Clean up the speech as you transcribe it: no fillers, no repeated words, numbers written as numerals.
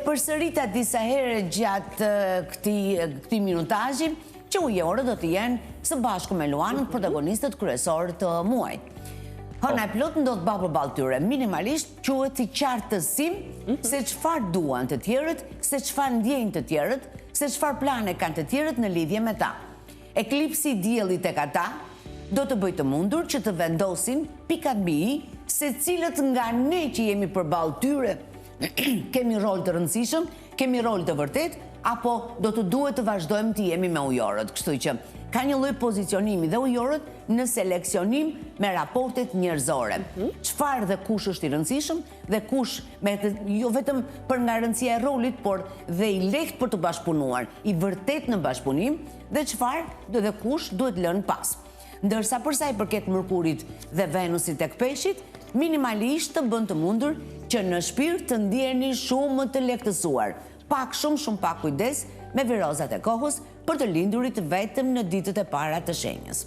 përsërita disa herë gjatë këtij minutazhi që ujorët do të jenë së bashku me Luanën protagonistët kryesorë të muajit. Hëna e plot ndodh përballë tyre. Minimalisht quhet si qartësim se çfarë duan të tjerët, se çfarë ndjejnë të tjerët, se çfarë plane kanë të tjerët në lidhje me ta. Eklipsi i diellit tek ata do të bëjë të mundur që të vendosin pikat mbi i se cilët nga ne që jemi përballë tyre kemi rol të rëndësishëm, kemi rol të vërtet, apo do të duhet të vazhdojmë të jemi me ujorët. Kështu që ka një lloj pozicionimi dhe ujorët në seleksionim me raportet njerëzore. Çfarë dhe kush është i rëndësishëm dhe kush jo vetëm për nga rëndësia e rolit, por dhe i lehtë për të bashkëpunuar, i vërtet në bashkëpunim dhe çfarë dhe kush duhet lënë pas. Ndërsa për sa i përket Mërkurit dhe Venusit tek Peshqit, minimalisht të bën të mundur që në shpirt të ndjeni shumë më të lehtësuar, shumë pak kujdes me virozat e kohës për të lindurit vetëm në ditët e para të shenjës.